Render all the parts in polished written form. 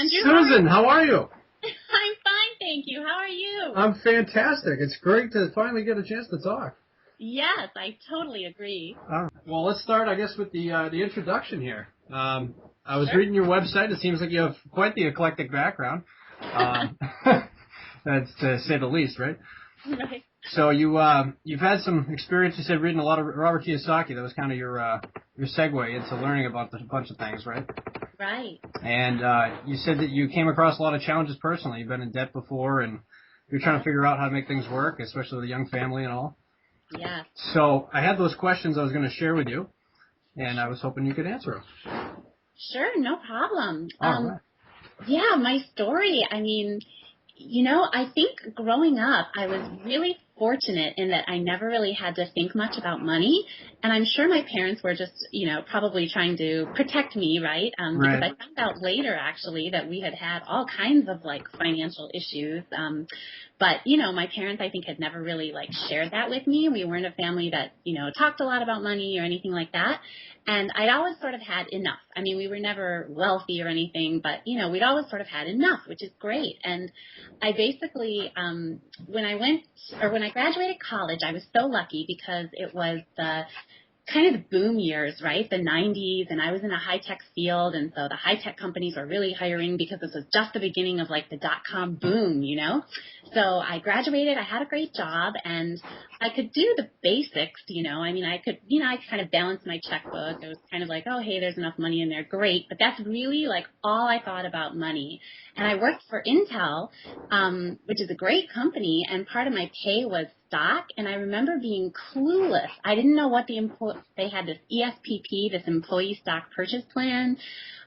Andrew. Susan, how are you? I'm fine, thank you. How are you? I'm fantastic. It's great to finally get a chance to talk. Yes, I totally agree. Well, let's start, I guess, with the introduction here. I was Sure. reading your website. It seems like you have quite the eclectic background. That's to say the least, right? Right. So you've had some experience. You said reading a lot of Robert Kiyosaki. That was kind of your segue into learning about a bunch of things, right? Right. And you said that you came across a lot of challenges personally. You've been in debt before, and you're trying to figure out how to make things work, especially with a young family and all. Yeah. So I had those questions I was going to share with you, and I was hoping you could answer them. Sure, no problem. All right. Yeah, my story, I mean, I think growing up, I was really fortunate in that I never really had to think much about money. And I'm sure my parents were just, probably trying to protect me, right? Because I found out later, actually, that we had all kinds of, financial issues. But, my parents, I think, had never really, shared that with me. We weren't a family that, talked a lot about money or anything like that. And I'd always sort of had enough. I mean, we were never wealthy or anything, but, we'd always sort of had enough, which is great. And I basically, when I graduated college, I was so lucky because it was the kind of the boom years, right? The 90s, and I was in a high-tech field, and so the high-tech companies were really hiring because this was just the beginning of, the dot-com boom, So I graduated, I had a great job, and I could do the basics, I mean, I could kind of balance my checkbook. It was kind of like, oh, hey, there's enough money in there, great. But that's really, all I thought about money. And I worked for Intel, which is a great company, and part of my pay was stock, and I remember being clueless. I didn't know what they had this ESPP, this employee stock purchase plan.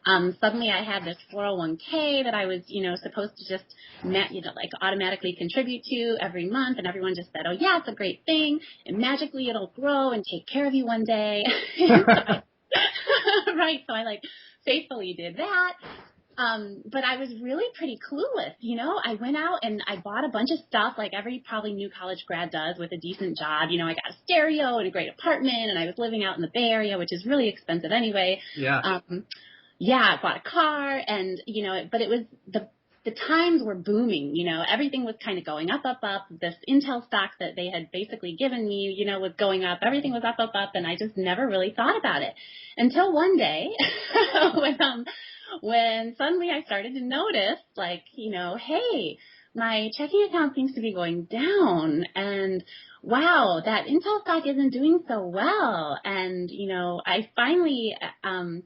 Suddenly I had this 401k that I was, supposed to just automatically contribute to every month, and everyone just said, oh yeah, it's a great thing, and magically it'll grow and take care of you one day. Right, so I faithfully did that. But I was really pretty clueless, I went out and I bought a bunch of stuff like every probably new college grad does with a decent job. I got a stereo and a great apartment, and I was living out in the Bay Area, which is really expensive anyway. Yeah. I bought a car, and, but it was the times were booming, everything was kind of going up. This Intel stock that they had basically given me, was going up. Everything was up, and I just never really thought about it until one day when suddenly I started to notice, hey, my checking account seems to be going down, and wow, that Intel stock isn't doing so well. And, I finally, and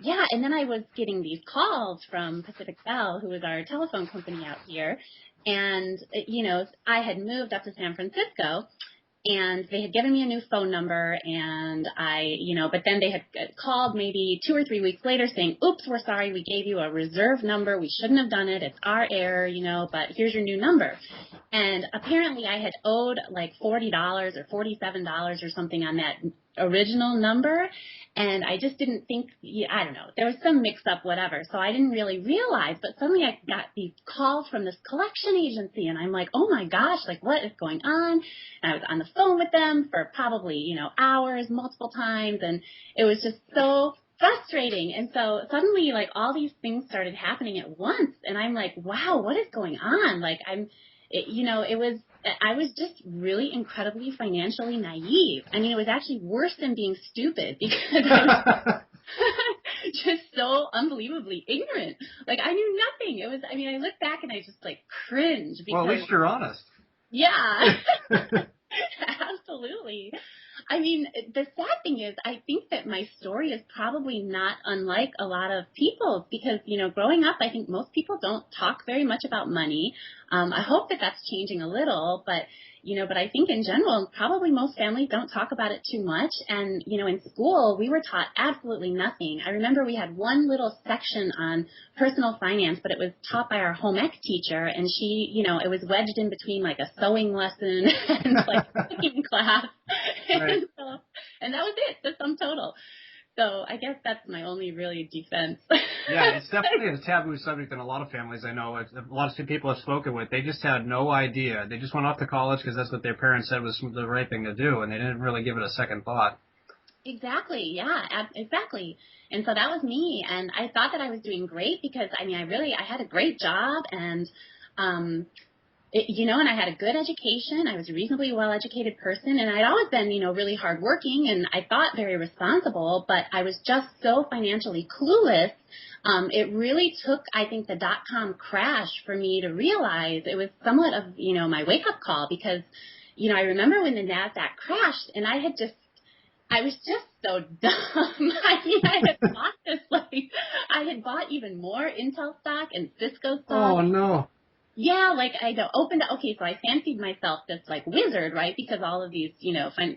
then I was getting these calls from Pacific Bell, who was our telephone company out here. And, I had moved up to San Francisco, and they had given me a new phone number, and but then they had called maybe 2 or 3 weeks later saying, oops, we're sorry, we gave you a reserve number. We shouldn't have done it. It's our error, but here's your new number. And apparently I had owed $40 or $47 or something on that original number. And I just didn't think, I don't know, there was some mix-up, whatever. So I didn't really realize, but suddenly I got these calls from this collection agency, and I'm like, oh my gosh, what is going on? And I was on the phone with them for probably, hours, multiple times, and it was just so frustrating. And so suddenly, all these things started happening at once, and I'm like, wow, what is going on? I was just really incredibly financially naive. I mean, it was actually worse than being stupid because I was just so unbelievably ignorant. I knew nothing. I look back and I just cringe. Because, well, at least you're honest. Yeah, absolutely. I mean, the sad thing is I think that my story is probably not unlike a lot of people because, growing up, I think most people don't talk very much about money. I hope that that's changing a little, but I think in general, probably most families don't talk about it too much. And, in school, we were taught absolutely nothing. I remember we had one little section on personal finance, but it was taught by our home ec teacher. And she, it was wedged in between a sewing lesson and cooking class. Right. And that was it, the sum total. So I guess that's my only really defense. Yeah, it's definitely a taboo subject in a lot of families I know. A lot of people I've spoken with, they just had no idea. They just went off to college because that's what their parents said was the right thing to do, and they didn't really give it a second thought. Exactly. Yeah, exactly. And so that was me. And I thought that I was doing great because, I mean, I had a great job and, um, and I had a good education. I was a reasonably well-educated person, and I'd always been, really hardworking, and I thought very responsible, but I was just so financially clueless. It really took, I think, the dot-com crash for me to realize it was somewhat of, my wake-up call because, I remember when the NASDAQ crashed, and I was just so dumb. I mean, I had bought even more Intel stock and Cisco stock. Oh no. Yeah, like okay, so I fancied myself this like wizard, right? Because all of these,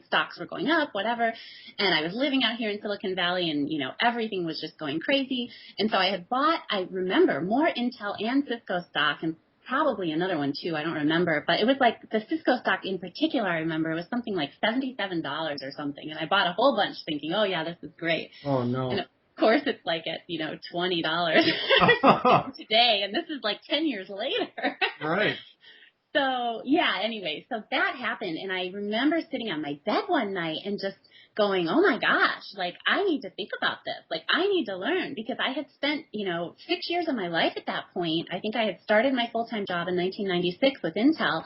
stocks were going up, whatever. And I was living out here in Silicon Valley and, everything was just going crazy. And so I had bought, I remember, more Intel and Cisco stock and probably another one too, I don't remember. But it was like the Cisco stock in particular, I remember, it was something like $77 or something. And I bought a whole bunch thinking, oh yeah, this is great. Oh no. And of course it's like at, $20 today, and this is like 10 years later. Right. So, yeah, anyway, so that happened, and I remember sitting on my bed one night and just going, oh my gosh, like, I need to think about this. Like, I need to learn, because I had spent, 6 years of my life at that point. I think I had started my full-time job in 1996 with Intel,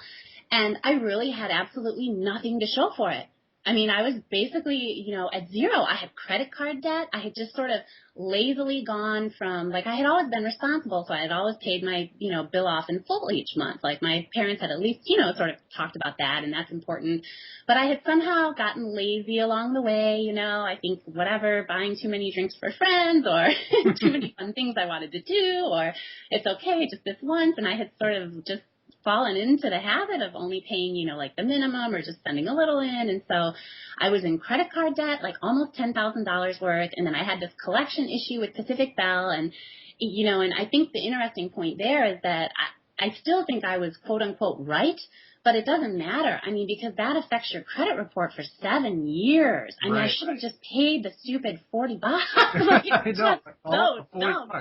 and I really had absolutely nothing to show for it. I mean, I was basically, at zero. I had credit card debt. I had just sort of lazily gone from, like, I had always been responsible, so I had always paid my, bill off in full each month. Like, my parents had at least, sort of talked about that, and that's important. But I had somehow gotten lazy along the way, I think whatever, buying too many drinks for friends or too many fun things I wanted to do, or it's okay, just this once, and I had sort of just fallen into the habit of only paying, like the minimum or just spending a little in. And so I was in credit card debt, like almost $10,000 worth. And then I had this collection issue with Pacific Bell. And, and I think the interesting point there is that I still think I was quote unquote right. But it doesn't matter. I mean, because that affects your credit report for 7 years. I mean, I should have just paid the stupid $40. Like, it's just so dumb.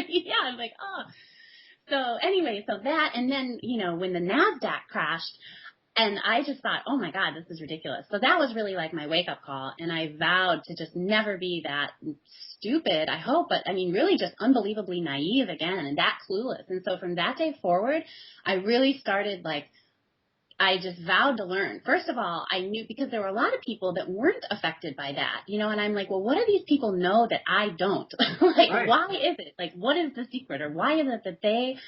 Yeah, I'm like, oh. So anyway, so that, and then, when the NASDAQ crashed, and I just thought, oh my God, this is ridiculous. So that was really like my wake-up call, and I vowed to just never be that stupid, I hope, but I mean, really just unbelievably naive again, and that clueless. And so from that day forward, I really started I just vowed to learn. First of all, I knew, because there were a lot of people that weren't affected by that, and I'm like, well, what do these people know that I don't? Why is it? Like, what is the secret? Or why is it that they,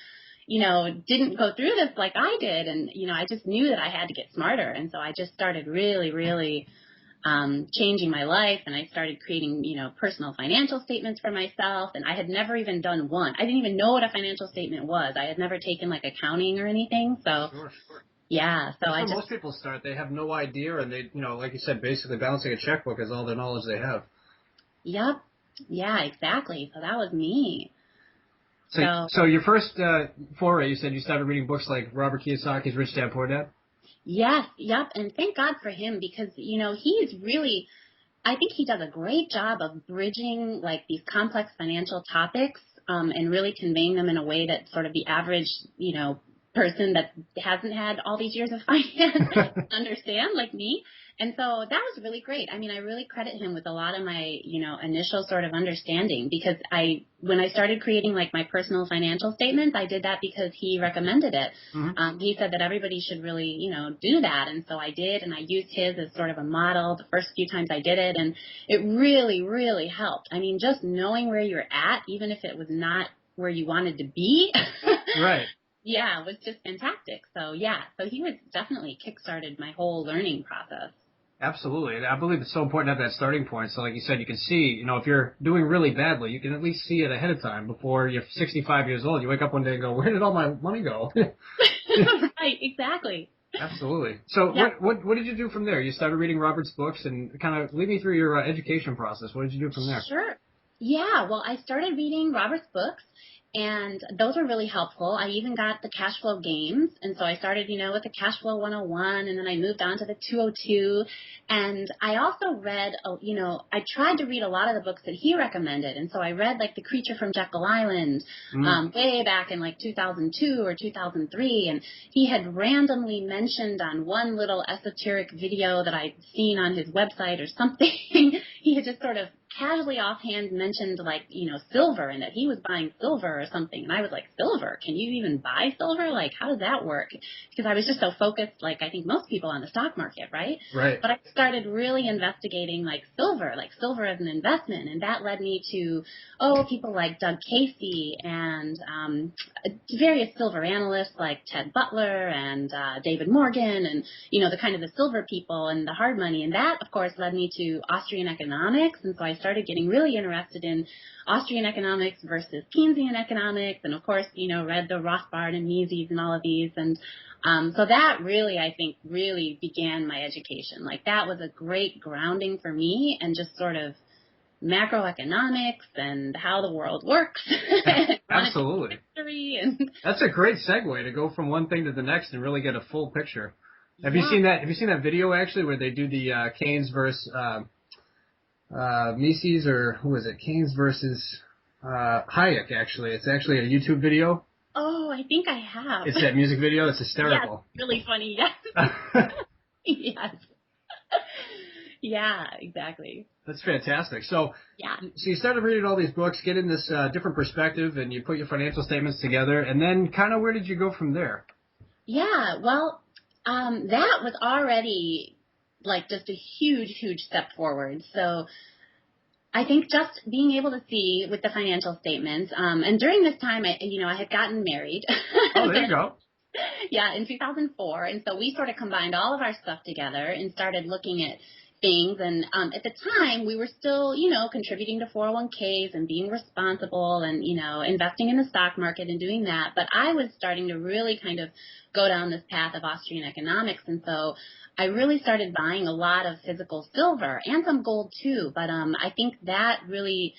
didn't go through this like I did? And, I just knew that I had to get smarter. And so I just started really, really changing my life, and I started creating, personal financial statements for myself, and I had never even done one. I didn't even know what a financial statement was. I had never taken, like, accounting or anything, so... Sure. Yeah, so that's where most people start. They have no idea, and they, like you said, basically balancing a checkbook is all the knowledge they have. Yep. Yeah, exactly. So that was me. So your first foray, you said you started reading books like Robert Kiyosaki's Rich Dad Poor Dad? Yes, yep, and thank God for him, because, he's really, I think he does a great job of bridging, like, these complex financial topics and really conveying them in a way that sort of the average, person that hasn't had all these years of finance understand, like me. And so that was really great. I mean, I really credit him with a lot of my, initial sort of understanding, because when I started creating, like, my personal financial statements, I did that because he recommended it. Mm-hmm. He said that everybody should really, do that. And so I did, and I used his as sort of a model the first few times I did it, and it really, really helped. I mean, just knowing where you're at, even if it was not where you wanted to be. Right. Yeah, it was just fantastic. So, yeah, so he was definitely kickstarted my whole learning process. Absolutely. I believe it's so important to have that starting point. So, like you said, you can see, if you're doing really badly, you can at least see it ahead of time before you're 65 years old. You wake up one day and go, where did all my money go? Right, exactly. Absolutely. So, yeah. What did you do from there? You started reading Robert's books, and kind of lead me through your education process. What did you do from there? Sure. Yeah, well, I started reading Robert's books, and those were really helpful. I even got the cash flow games, and so I started, with the cash flow 101, and then I moved on to the 202. And I also read, I tried to read a lot of the books that he recommended, and so I read like The Creature from Jekyll Island, way back in like 2002 or 2003, and he had randomly mentioned on one little esoteric video that I'd seen on his website or something, he had just sort of casually offhand mentioned like, silver and that he was buying silver or something. And I was like, silver? Can you even buy silver? Like, how does that work? Because I was just so focused, like I think most people on the stock market, right? Right. But I started really investigating like silver as an investment. And that led me to, people like Doug Casey and various silver analysts like Ted Butler and David Morgan and, the kind of the silver people and the hard money. And that, of course, led me to Austrian economics. And so I started getting really interested in Austrian economics versus Keynesian economics. And, of course, read the Rothbard and Mises and all of these. And so that really, I think, really began my education. Like that was a great grounding for me and just sort of macroeconomics and how the world works. Absolutely. And That's a great segue to go from one thing to the next and really get a full picture. Have yeah. you seen that? Have you seen that video actually where they do the Keynes versus Mises, or who is it? Keynes versus Hayek. Actually, it's actually a YouTube video. Oh, I think I have. It's that music video. It's hysterical. Yeah, really funny. Yes. Yes. Yeah, exactly. That's fantastic. So Yeah. So you started reading all these books, getting this different perspective, and you put your financial statements together, and then kind of where did you go from there? Yeah, well, that was already like just a huge, huge step forward. So I think just being able to see with the financial statements, and during this time, I had gotten married. Oh, there you go. Yeah, in 2004. And so we sort of combined all of our stuff together and started looking at things. And at the time, we were still, contributing to 401ks and being responsible and, investing in the stock market and doing that. But I was starting to really kind of go down this path of Austrian economics. And so I really started buying a lot of physical silver and some gold too. But I think that really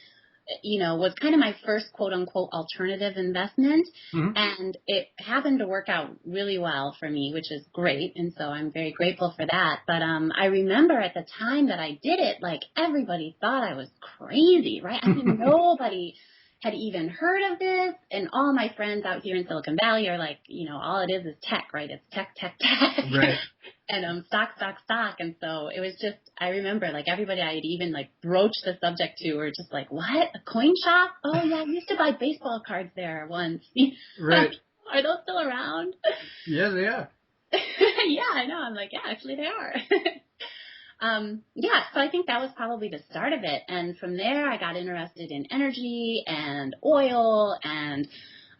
was kind of my first quote unquote alternative investment. Mm-hmm. And it happened to work out really well for me, which is great. And so I'm very grateful for that. But I remember at the time that I did it, like everybody thought I was crazy, right? I mean, nobody had even heard of this. And all my friends out here in Silicon Valley are like, all it is tech, right? It's tech, tech, tech. Right. And stock. And so it was just, I remember like everybody I had even like broached the subject to were just like, what? A coin shop? Oh yeah, I used to buy baseball cards there once. Right. Are those still around? Yeah, they are. Yeah, I know. I'm like, yeah, actually they are. So I think that was probably the start of it. And from there, I got interested in energy and oil and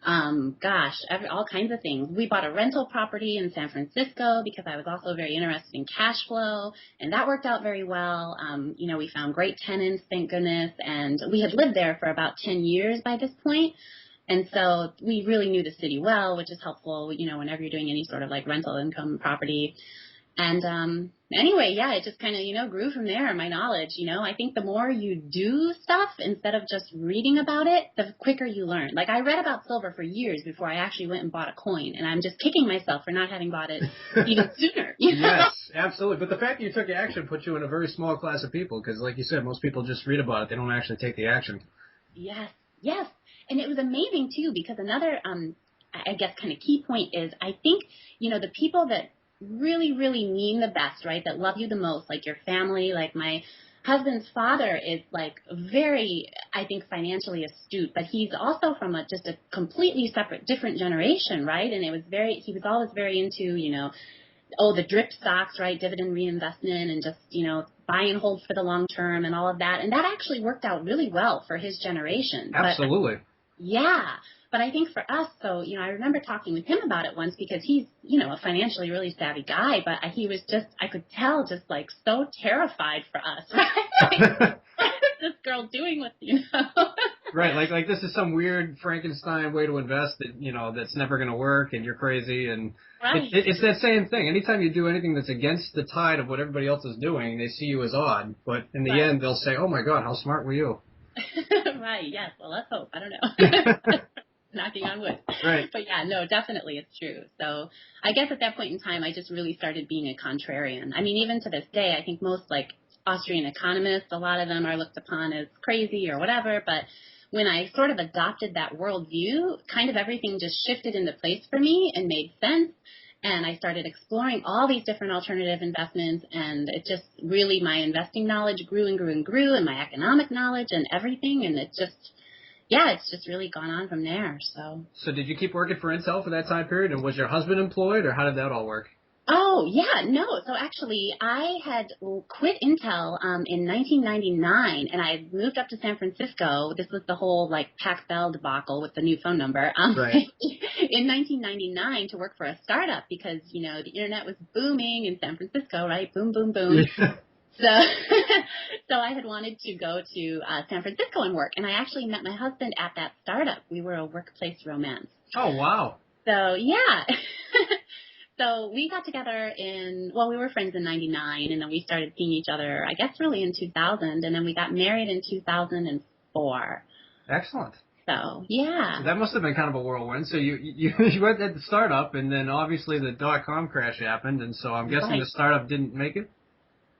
all kinds of things. We bought a rental property in San Francisco because I was also very interested in cash flow, and that worked out very well. We found great tenants, thank goodness, and we had lived there for about 10 years by this point. And so we really knew the city well, which is helpful, whenever you're doing any sort of like rental income property. And anyway, yeah, it just kind of, grew from there, my knowledge. I think the more you do stuff instead of just reading about it, the quicker you learn. Like I read about silver for years before I actually went and bought a coin, and I'm just kicking myself for not having bought it even sooner. Yes, absolutely. But the fact that you took action put you in a very small class of people because, like you said, most people just read about it. They don't actually take the action. Yes. And it was amazing, too, because another, I guess, kind of key point is I think, the people that really, really mean the best, right, that love you the most, like your family, like my husband's father is like very, I think, financially astute, but he's also from just a completely separate, different generation, right? And he was always very into, the drip stocks, right, dividend reinvestment and just, buy and hold for the long term and all of that. And that actually worked out really well for his generation. Absolutely. But I think for us, so, I remember talking with him about it once because he's, a financially really savvy guy, but he was just, I could tell, just like so terrified for us, right? What is this girl doing with, Right, like this is some weird Frankenstein way to invest that, that's never going to work and you're crazy. And right. It's that same thing. Anytime you do anything that's against the tide of what everybody else is doing, they see you as odd. But in the end, they'll say, oh, my God, how smart were you? Right. Yes. Well, let's hope. I don't know. Knocking on wood. Right. But yeah, no, definitely it's true. So I guess at that point in time, I just really started being a contrarian. I mean, even to this day, I think most like Austrian economists, a lot of them are looked upon as crazy or whatever. But when I sort of adopted that worldview, kind of everything just shifted into place for me and made sense. And I started exploring all these different alternative investments, and it just really, my investing knowledge grew and grew and grew, and my economic knowledge and everything, and it just, yeah, it's just really gone on from there. So did you keep working for Intel for that time period, and was your husband employed, or how did that all work? Oh, yeah, no. So actually, I had quit Intel in 1999, and I moved up to San Francisco. This was the whole, like, Pac Bell debacle with the new phone number Right. in 1999 to work for a startup because, you know, the internet was booming in San Francisco, right? Boom, boom, boom. Yeah. So, so I had wanted to go to San Francisco and work, and I actually met my husband at that startup. We were a workplace romance. Oh, wow. So, yeah. So we got together we were friends in 99, and then we started seeing each other, I guess, really in 2000, and then we got married in 2004. Excellent. So, yeah. So that must have been kind of a whirlwind. So you went at the startup, and then obviously the dot-com crash happened, and so I'm guessing the startup didn't make it?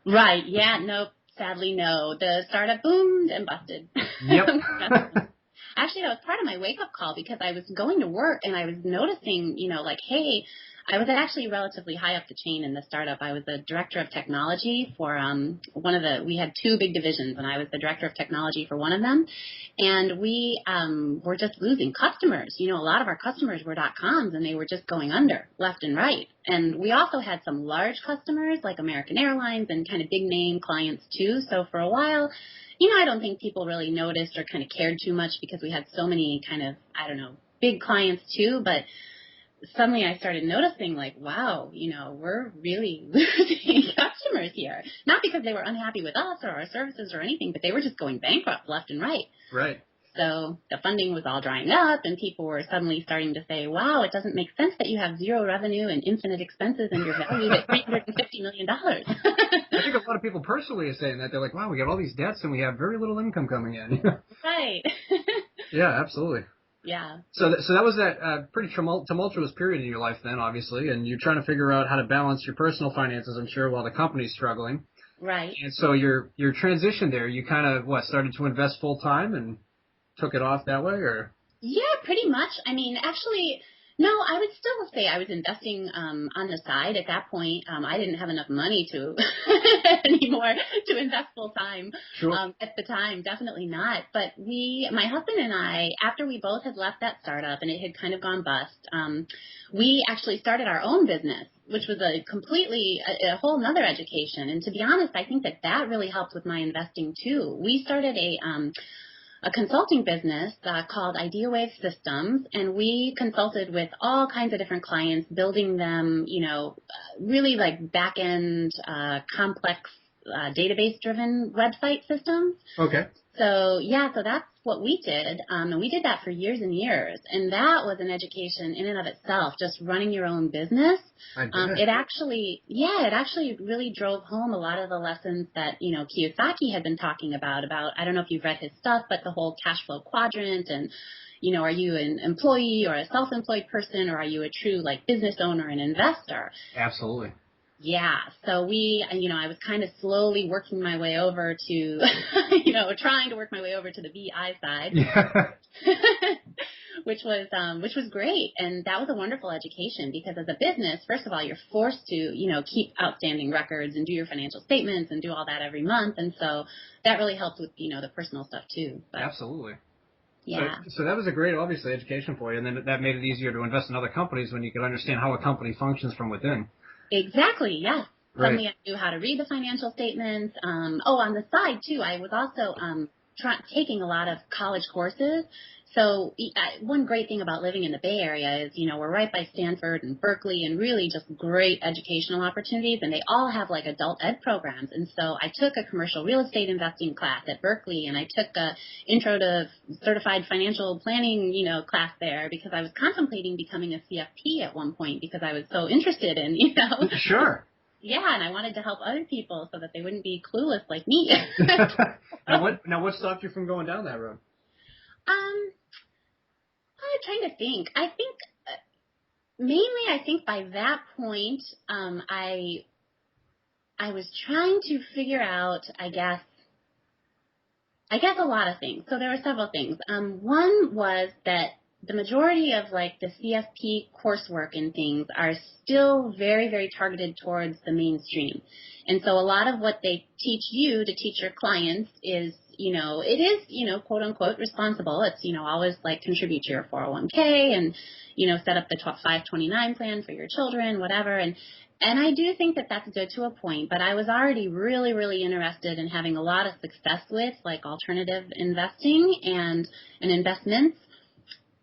Right, yeah, nope, sadly no. The startup boomed and busted. Yep. Actually, that was part of my wake-up call because I was going to work and I was noticing, you know, like, hey, I was actually relatively high up the chain in the startup. I was the director of technology for we had two big divisions, and I was the director of technology for one of them. And we were just losing customers. You know, a lot of our customers were .coms, and they were just going under left and right. And we also had some large customers like American Airlines and kind of big name clients too. So for a while, you know, I don't think people really noticed or kind of cared too much because we had so many kind of, I don't know, big clients too. But suddenly I started noticing, like, wow, you know, we're really losing customers here. Not because they were unhappy with us or our services or anything, but they were just going bankrupt left and right. Right. So the funding was all drying up, and people were suddenly starting to say, wow, it doesn't make sense that you have zero revenue and infinite expenses and you're valued at $350 million. I think a lot of people personally are saying that. They're like, wow, we got all these debts and we have very little income coming in. Right. Yeah, absolutely. Yeah. So that was that pretty tumultuous period in your life then, obviously, and you're trying to figure out how to balance your personal finances, I'm sure, while the company's struggling. Right. And so your transition there, you kind of, started to invest full-time and took it off that way, or? Yeah, pretty much. I mean, actually, no, I would still say I was investing on the side. At that point, I didn't have enough money to anymore to invest full time. Sure. At the time, definitely not. But my husband and I, after we both had left that startup and it had kind of gone bust, we actually started our own business, which was a whole nother education. And to be honest, I think that really helped with my investing too. We started a consulting business called IdeaWave Systems, and we consulted with all kinds of different clients, building them, you know, really like back-end, complex, database-driven website systems. Okay. So that's what we did, and we did that for years and years, and that was an education in and of itself, just running your own business. It actually really drove home a lot of the lessons that, you know, Kiyosaki had been talking about, I don't know if you've read his stuff, but the whole cash flow quadrant and, you know, are you an employee or a self-employed person, or are you a true, like, business owner and investor? Absolutely. Yeah, so I was kind of slowly working my way over to, you know, trying to work my way over to the VI side, Yeah. which was great, and that was a wonderful education because as a business, first of all, you're forced to, you know, keep outstanding records and do your financial statements and do all that every month, and so that really helped with, you know, the personal stuff too. But, absolutely. yeah. So that was a great, obviously, education for you, and then that made it easier to invest in other companies when you could understand how a company functions from within. Exactly, yes. Right. Suddenly I knew how to read the financial statements. On the side, too, I was also taking a lot of college courses. So one great thing about living in the Bay Area is, you know, we're right by Stanford and Berkeley and really just great educational opportunities, and they all have, like, adult ed programs. And so I took a commercial real estate investing class at Berkeley, and I took a intro to certified financial planning, you know, class there because I was contemplating becoming a CFP at one point because I was so interested in, you know. Sure. yeah, and I wanted to help other people so that they wouldn't be clueless like me. What stopped you from going down that road? I'm trying to think. I think mainly, I think by that point, I was trying to figure out, I guess a lot of things. So there were several things. One was that the majority of like the CFP coursework and things are still very, very targeted towards the mainstream. And so a lot of what they teach you to teach your clients is, it is, quote unquote responsible. It's, always like contribute to your 401k and, set up the 529 plan for your children, whatever. And I do think that that's good to a point, but I was already really, really interested in having a lot of success with like alternative investing and investments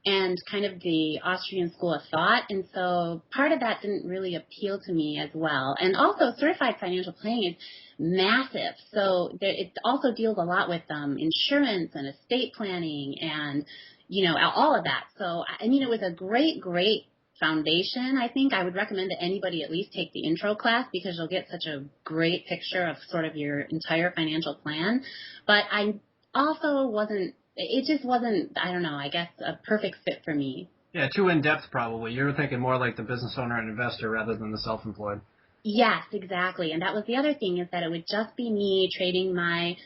and kind of the Austrian school of thought. And so part of that didn't really appeal to me as well. And also certified financial planning is massive. So it also deals a lot with insurance and estate planning and, all of that. So, I mean, it was a great, great foundation. I think I would recommend that anybody at least take the intro class because you'll get such a great picture of sort of your entire financial plan. But I also it just wasn't, I don't know, I guess a perfect fit for me. Yeah, too in-depth probably. You were thinking more like the business owner and investor rather than the self-employed. Yes, exactly. And that was the other thing is that it would just be me trading my,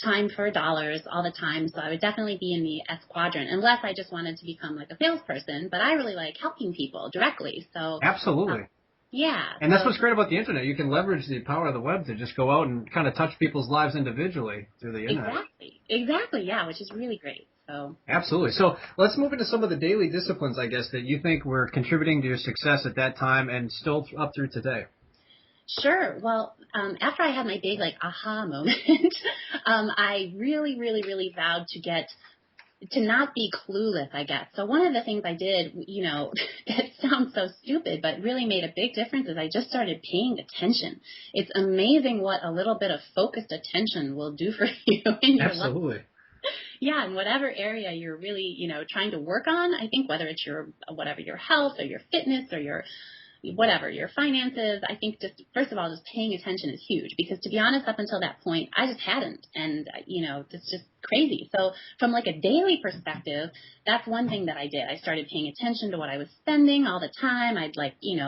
time for dollars all the time. So I would definitely be in the S quadrant unless I just wanted to become like a salesperson. But I really like helping people directly. So absolutely. Yeah. And that's what's great about the internet. You can leverage the power of the web to just go out and kind of touch people's lives individually through the internet. Exactly. Yeah, which is really great. So absolutely. So let's move into some of the daily disciplines, I guess, that you think were contributing to your success at that time and still up through today. Sure. Well, after I had my big like aha moment, I really, really, really vowed to not be clueless, I guess. So one of the things I did, that sounds so stupid, but really made a big difference is I just started paying attention. It's amazing what a little bit of focused attention will do for you in your life. Absolutely. Yeah, in whatever area you're really, trying to work on, I think whether it's your health or your fitness or your finances, I think just, first of all, just paying attention is huge because to be honest, up until that point, I just hadn't. And, it's just crazy. So from like a daily perspective, that's one thing that I did. I started paying attention to what I was spending all the time. I'd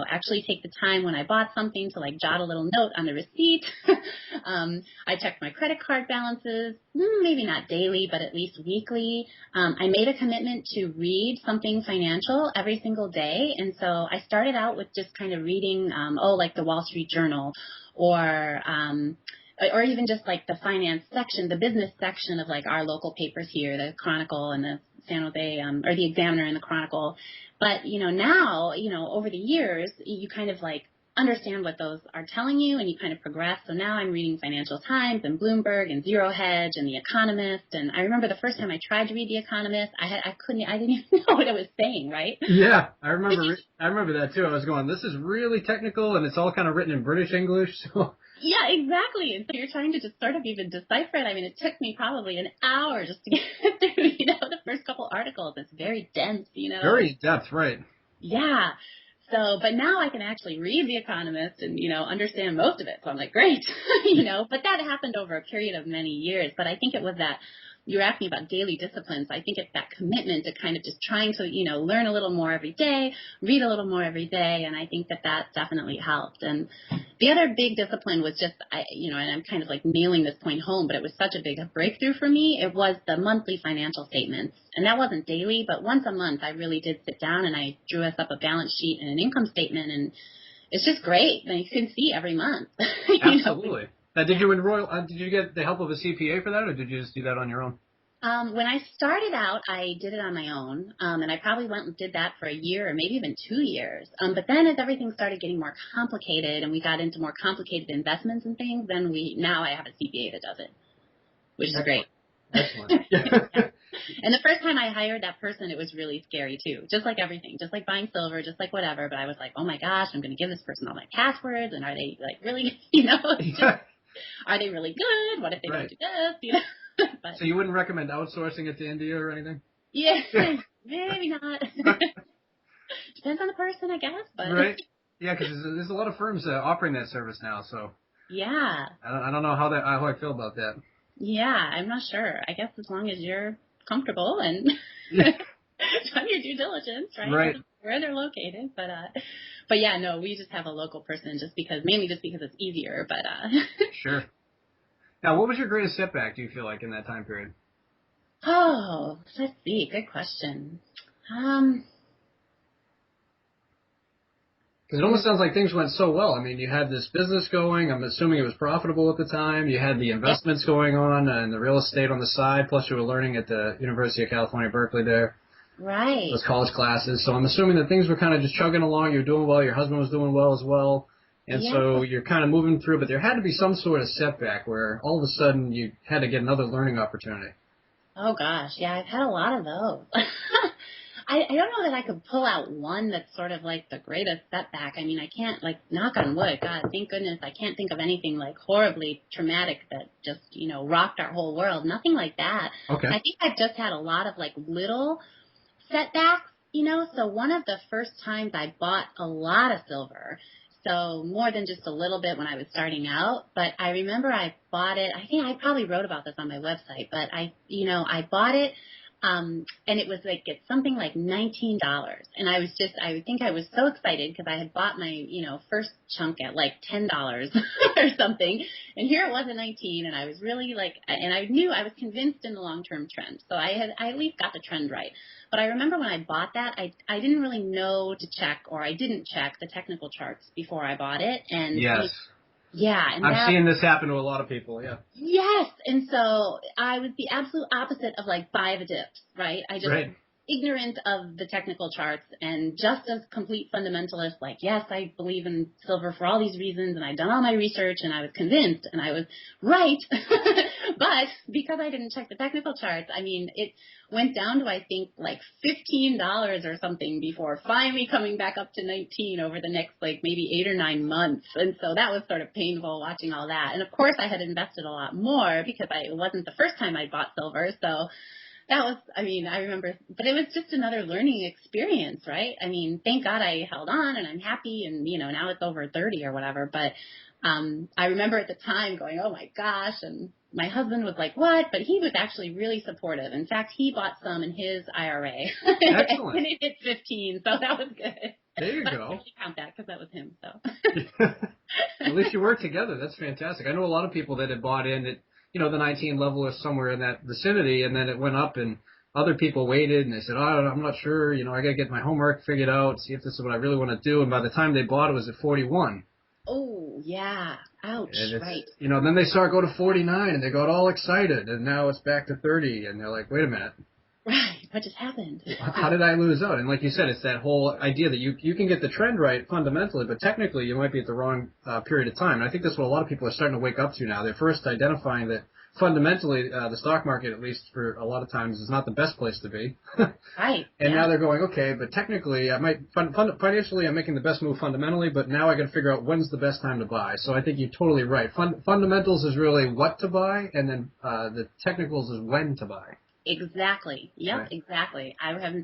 actually take the time when I bought something to like jot a little note on the receipt. I checked my credit card balances, maybe not daily, but at least weekly. I made a commitment to read something financial every single day. And so I started out with just kind of reading, like the Wall Street Journal or even just like the finance section, the business section of like our local papers here, the Chronicle and the San Jose, or the Examiner and the Chronicle. But, now, over the years, you kind of like understand what those are telling you and you kind of progress. So now I'm reading Financial Times and Bloomberg and Zero Hedge and The Economist. And I remember the first time I tried to read The Economist, I didn't even know what it was saying, right? Yeah, I remember that too. I was going, this is really technical and it's all kind of written in British English. So. Yeah, exactly. And so you're trying to just sort of even decipher it. I mean, it took me probably an hour just to get through, the first couple articles. It's very dense, Very in-depth, right. Yeah. So, but now I can actually read The Economist and, understand most of it. So I'm like, great, but that happened over a period of many years. But I think it was that you were asking about daily disciplines. I think it's that commitment to kind of just trying to, learn a little more every day, read a little more every day. And I think that definitely helped. And the other big discipline was just, and I'm kind of like nailing this point home, but it was such a big breakthrough for me. It was the monthly financial statements. And that wasn't daily, but once a month I really did sit down and I drew us up a balance sheet and an income statement. And it's just great. And you can see every month. Absolutely. Now, did you get the help of a CPA for that, or did you just do that on your own? When I started out, I did it on my own, and I probably went and did that for a year or maybe even 2 years. But then as everything started getting more complicated and we got into more complicated investments and things, then now I have a CPA that does it, which is great. Excellent. And the first time I hired that person, it was really scary too. Just like everything, just like buying silver, just like whatever. But I was like, oh my gosh, I'm going to give this person all my passwords, and are they like really, are they really good? What if they don't do this? But, so you wouldn't recommend outsourcing it to India or anything? Yeah, maybe not. Depends on the person, I guess. But right. Yeah, because there's a lot of firms offering that service now, so Yeah. I don't know how I feel about that. Yeah, I'm not sure. I guess as long as you're comfortable and Yeah. done your due diligence, right? Right. Where they're located, but yeah, no, we just have a local person mainly just because it's easier, but Sure. Now, what was your greatest setback, do you feel like, in that time period? oh, let's see, good question. Um, Because it almost sounds like things went so well. I mean, you had this business going. I'm assuming it was profitable at the time. You had the yeah, investments going on and the real estate on the side, plus you were learning at the University of California, Berkeley there, right. those college classes. So I'm assuming that things were kind of just chugging along. You were doing well. Your husband was doing well as well. And Yeah. so you're kind of moving through, but there had to be some sort of setback where all of a sudden you had to get another learning opportunity. Oh gosh, yeah, I've had a lot of those. I don't know that I could pull out one that's sort of like the greatest setback. I mean, I can't like knock on wood. God, thank goodness I can't think of anything like horribly traumatic that just, rocked our whole world. Nothing like that. Okay. I think I've just had a lot of like little setbacks. So one of the first times I bought a lot of silver, so more than just a little bit when I was starting out, but I remember I bought it. I think I probably wrote about this on my website, but I bought it. And it was like, it's something like $19. And I think I was so excited because I had bought my, first chunk at like $10 or something. And here it was at 19. And I was really like, and I knew I was convinced in the long-term trend. So I at least got the trend right. But I remember when I bought that, I didn't really know to check, or I didn't check the technical charts before I bought it. And Yes. yeah, and I'm seeing this happen to a lot of people, yeah. yes, and so I was the absolute opposite of like buy the dips, right? I just Right. ignorant of the technical charts and just as complete fundamentalist, like, yes, I believe in silver for all these reasons, and I'd done all my research, and I was convinced, and I was right. But because I didn't check the technical charts, I mean, it went down to, I think, like $15 or something before finally coming back up to 19 over the next, like, maybe 8 or 9 months. And so that was sort of painful watching all that. And of course, I had invested a lot more because it wasn't the first time I'd bought silver, so that was, I mean, I remember, but it was just another learning experience, right? I mean, thank God I held on and I'm happy and, now it's over 30 or whatever. But I remember at the time going, oh my gosh. And my husband was like, what? But he was actually really supportive. In fact, he bought some in his IRA. Excellent. And it hit 15. So that was good. There you but go. I can't count that because that was him. So At least you work together. That's fantastic. I know a lot of people that had bought in at, the 19 level or somewhere in that vicinity, and then it went up, and other people waited, and they said, oh, I'm not sure. I got to get my homework figured out, see if this is what I really want to do. And by the time they bought, it was at 41. oh, yeah. Ouch. And it's, Right. then they saw it go to 49, and they got all excited, and now it's back to 30, and they're like, wait a minute. Right. What just happened? How did I lose out? And like you said, it's that whole idea that you can get the trend right fundamentally, but technically you might be at the wrong period of time. And I think that's what a lot of people are starting to wake up to now. They're first identifying that fundamentally the stock market, at least for a lot of times, is not the best place to be. Right. And yeah. now they're going, okay, but technically financially I'm making the best move fundamentally, but now I got to figure out when's the best time to buy. So I think you're totally right. Fundamentals is really what to buy, and then the technicals is when to buy. Exactly. Yep, Right. exactly. I have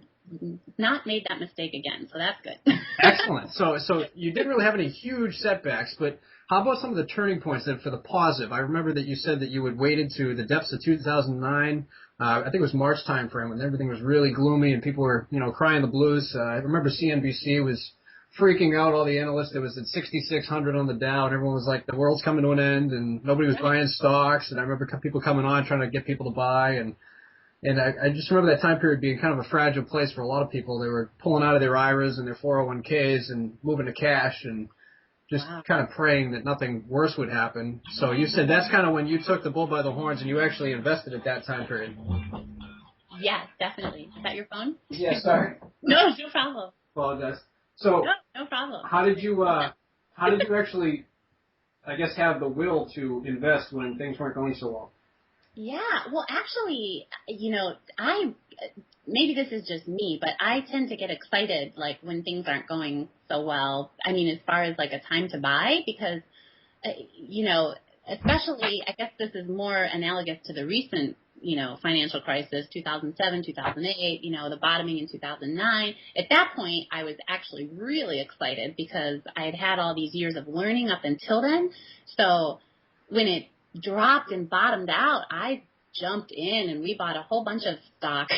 not made that mistake again, so that's good. Excellent. So you didn't really have any huge setbacks, but how about some of the turning points then for the positive? I remember that you said that you had waded to the depths of 2009. I think it was March time frame when everything was really gloomy and people were, crying the blues. I remember CNBC was freaking out, all the analysts. It was at 6,600 on the Dow, and everyone was like, the world's coming to an end, and nobody was buying stocks. And I remember people coming on trying to get people to buy, and I just remember that time period being kind of a fragile place for a lot of people. They were pulling out of their IRAs and their 401ks and moving to cash and just kind of praying that nothing worse would happen. So you said that's kind of when you took the bull by the horns and you actually invested at that time period. Yes, definitely. Is that your phone? Yeah, sorry. No problem. Apologize. So No problem. how did you actually, I guess, have the will to invest when things weren't going so well? Yeah, well, actually, maybe this is just me, but I tend to get excited, like, when things aren't going so well. I mean, as far as, like, a time to buy, because, especially, I guess this is more analogous to the recent, financial crisis, 2007, 2008, the bottoming in 2009. At that point, I was actually really excited because I had had all these years of learning up until then. So when it dropped and bottomed out, I jumped in and we bought a whole bunch of stock,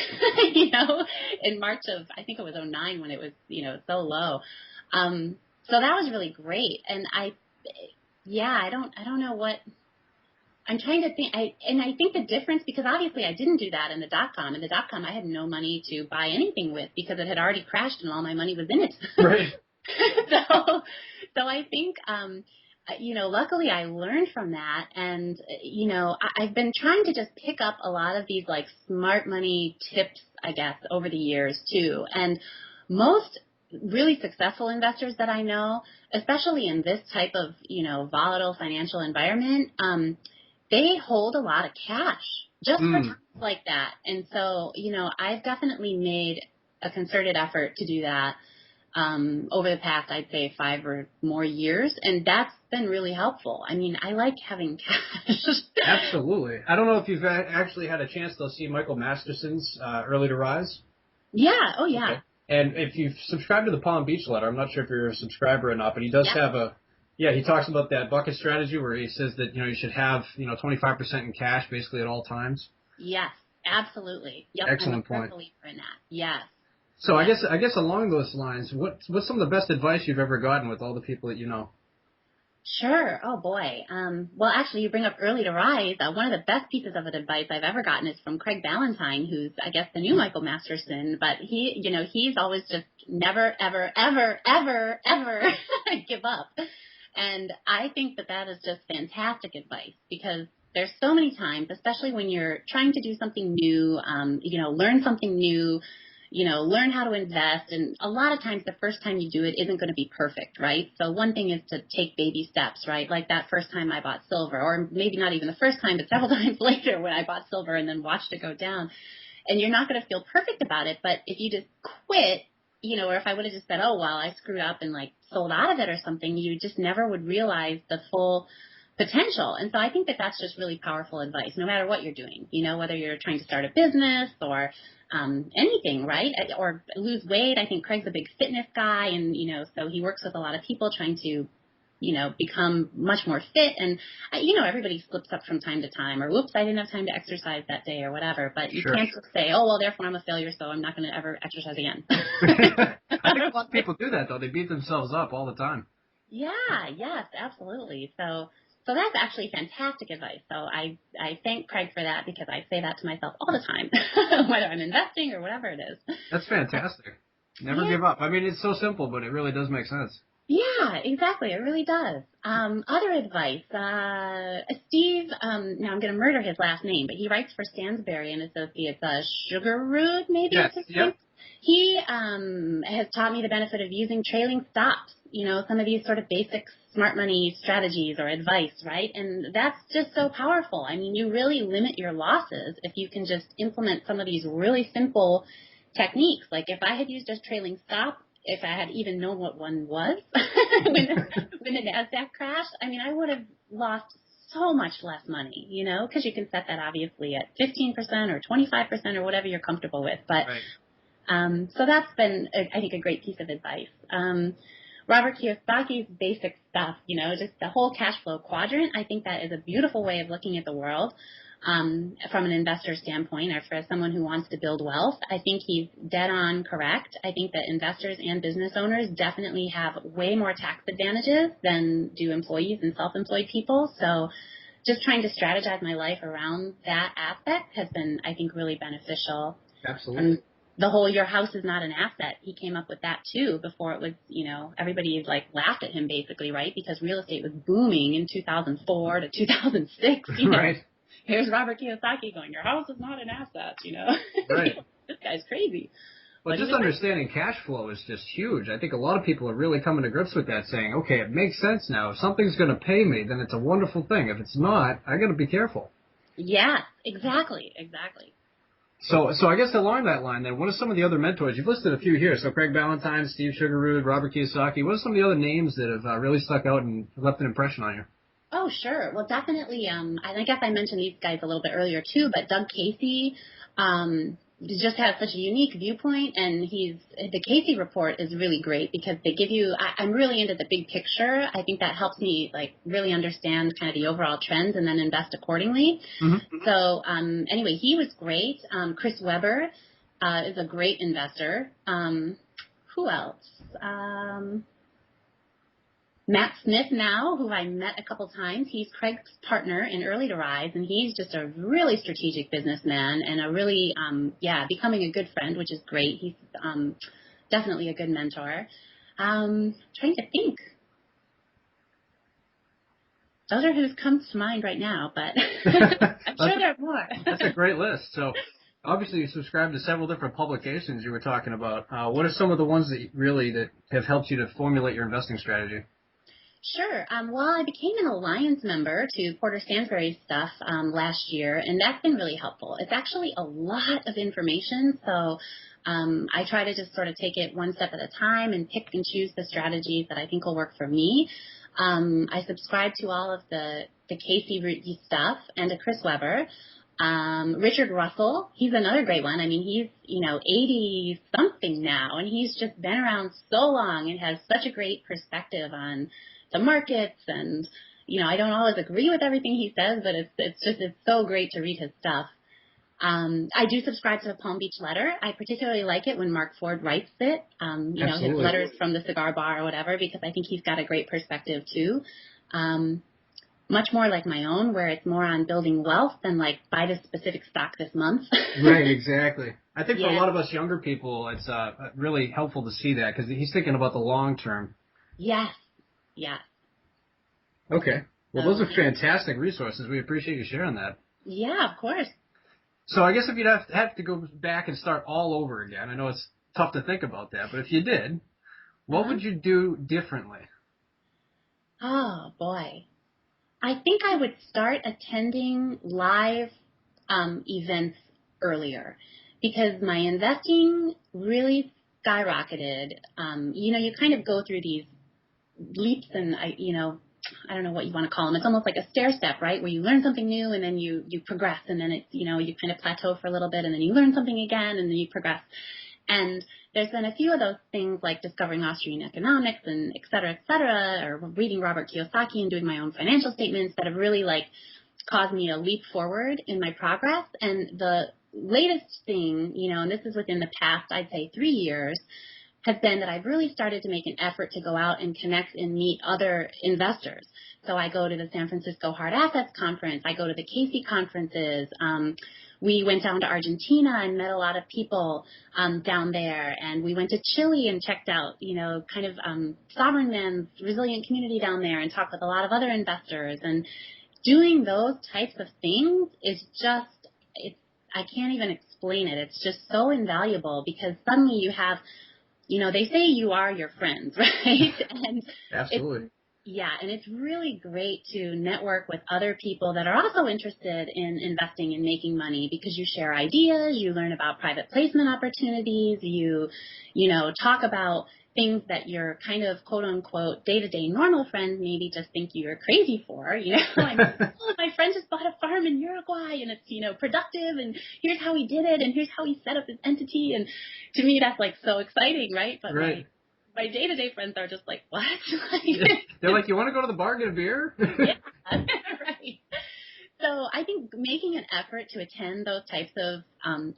in March of, I think it was '09 when it was, so low. So that was really great. And I don't know what I'm trying to think. I think the difference, because obviously I didn't do that in the dot-com. In the dot-com, I had no money to buy anything with because it had already crashed and all my money was in it. Right. So I think, luckily I learned from that. And, I've been trying to just pick up a lot of these like smart money tips, I guess, over the years too. And most really successful investors that I know, especially in this type of, volatile financial environment, they hold a lot of cash just for times like that. And so, I've definitely made a concerted effort to do that over the past, I'd say, 5 or more years. And that's been really helpful. I mean, I like having cash. Absolutely. I don't know if you've actually had a chance to see Michael Masterson's Early to Rise. Yeah. Oh, yeah. Okay. And if you've subscribed to the Palm Beach letter, I'm not sure if you're a subscriber or not, but he does have he talks about that bucket strategy where he says that, you should have, 25% in cash basically at all times. Yes, absolutely. Yep. Excellent I'm a point. believer in that. Yes. So I guess along those lines, what's some of the best advice you've ever gotten with all the people that you know? Sure. Oh, boy. Well, actually, you bring up Early to Rise. One of the best pieces of advice I've ever gotten is from Craig Ballantyne, who's, I guess, the new Michael Masterson. But he's always just never, ever, ever, ever, ever give up. And I think that is just fantastic advice because there's so many times, especially when you're trying to do something new, learn something new, learn how to invest. And a lot of times the first time you do it isn't going to be perfect, right? So one thing is to take baby steps, right? Like that first time I bought silver, or maybe not even the first time, but several times later when I bought silver and then watched it go down. And you're not going to feel perfect about it. But if you just quit, or if I would have just said, oh, well, I screwed up and like sold out of it or something, you just never would realize the full potential. And so I think that that's just really powerful advice, no matter what you're doing, whether you're trying to start a business or anything, right? Or lose weight. I think Craig's a big fitness guy and, so he works with a lot of people trying to, become much more fit. And, everybody slips up from time to time or, whoops, I didn't have time to exercise that day or whatever. But you can't just say, oh, well, therefore I'm a failure, so I'm not going to ever exercise again. I think a lot of people do that, though. They beat themselves up all the time. Yeah, yes, absolutely. So that's actually fantastic advice. So I thank Craig for that because I say that to myself all the time, whether I'm investing or whatever it is. That's fantastic. Never give up. I mean, it's so simple, but it really does make sense. Yeah, exactly. It really does. Other advice. Steve, now I'm going to murder his last name, but he writes for Stansberry and Associates, Sugarrood, maybe? Yes, yep. He has taught me the benefit of using trailing stops, some of these sort of basic smart money strategies or advice, right? And that's just so powerful. I mean, you really limit your losses if you can just implement some of these really simple techniques. Like if I had used a trailing stop, if I had even known what one was when the NASDAQ crashed, I mean, I would have lost so much less money, because you can set that obviously at 15% or 25% or whatever you're comfortable with. But right. So that's been, I think, a great piece of advice. Robert Kiyosaki's basic stuff, just the whole cash flow quadrant, I think that is a beautiful way of looking at the world. From an investor standpoint or for someone who wants to build wealth, I think he's dead on correct. I think that investors and business owners definitely have way more tax advantages than do employees and self-employed people. So just trying to strategize my life around that aspect has been, I think, really beneficial. Absolutely. The whole your house is not an asset, he came up with that too before it was, everybody like laughed at him basically, right? Because real estate was booming in 2004 to 2006, Right. Here's Robert Kiyosaki going, your house is not an asset, Right. This guy's crazy. But just understanding cash flow is just huge. I think a lot of people are really coming to grips with that, saying, okay, it makes sense now. If something's going to pay me, then it's a wonderful thing. If it's not, I got to be careful. Yeah, exactly. So I guess along that line, then, what are some of the other mentors? You've listed a few here. So Craig Ballantyne, Steve Sugarrood, Robert Kiyosaki. What are some of the other names that have really stuck out and left an impression on you? Oh, sure. Well, definitely. I guess I mentioned these guys a little bit earlier too, but Doug Casey, just has such a unique viewpoint, and the Casey report is really great because they give you. I'm really into the big picture. I think that helps me like really understand kind of the overall trends and then invest accordingly. Mm-hmm. So, anyway, he was great. Chris Weber, is a great investor. Who else? Matt Smith now, who I met a couple times, he's Craig's partner in Early to Rise, and he's just a really strategic businessman and a really, becoming a good friend, which is great. He's definitely a good mentor. Trying to think. Those are who comes to mind right now, but I'm sure there are more. That's a great list. So obviously you subscribe to several different publications you were talking about. What are some of the ones that have helped you to formulate your investing strategy? Sure. Well, I became an Alliance member to Porter Stansberry's stuff last year, and that's been really helpful. It's actually a lot of information, so I try to just sort of take it one step at a time and pick and choose the strategies that I think will work for me. I subscribe to all of the Casey stuff and to Chris Weber. Richard Russell, he's another great one. I mean, he's, 80 something now, and he's just been around so long and has such a great perspective on the markets. And, I don't always agree with everything he says, but it's so great to read his stuff. I do subscribe to the Palm Beach Letter. I particularly like it when Mark Ford writes it, his letters from the cigar bar or whatever, because I think he's got a great perspective too. Much more like my own, where it's more on building wealth than like buy this specific stock this month. Right, exactly. I think for a lot of us younger people, it's really helpful to see that because he's thinking about the long term. Yes. Okay. Well, those are fantastic resources. We appreciate you sharing that. Yeah, of course. So I guess if you'd have to go back and start all over again, I know it's tough to think about that, but if you did, what would you do differently? Oh, boy. I think I would start attending live events earlier because my investing really skyrocketed. You kind of go through these leaps and, I don't know what you want to call them. It's almost like a stair step, right? Where you learn something new and then you progress, and then it's, you kind of plateau for a little bit and then you learn something again and then you progress. And there's been a few of those things like discovering Austrian economics and et cetera, or reading Robert Kiyosaki and doing my own financial statements that have really like caused me to leap forward in my progress. And the latest thing, and this is within the past, I'd say 3 years, has been that I've really started to make an effort to go out and connect and meet other investors. So I go to the San Francisco Hard Assets Conference. I go to the Casey conferences. We went down to Argentina and met a lot of people down there. And we went to Chile and checked out, Sovereign Man's resilient community down there and talked with a lot of other investors. And doing those types of things is just, I can't even explain it. It's just so invaluable because suddenly you have, they say you are your friends, right? And absolutely. And it's really great to network with other people that are also interested in investing and making money because you share ideas, you learn about private placement opportunities, you talk about things that your kind of quote unquote day-to-day normal friends maybe just think you're crazy for, my friend just bought a farm in Uruguay and it's, productive and here's how he did it and here's how he set up his entity. And to me, that's like so exciting, right? But right. My day-to-day friends are just like, what? They're like, you want to go to the bar, get a beer? Yeah, right. So I think making an effort to attend those types of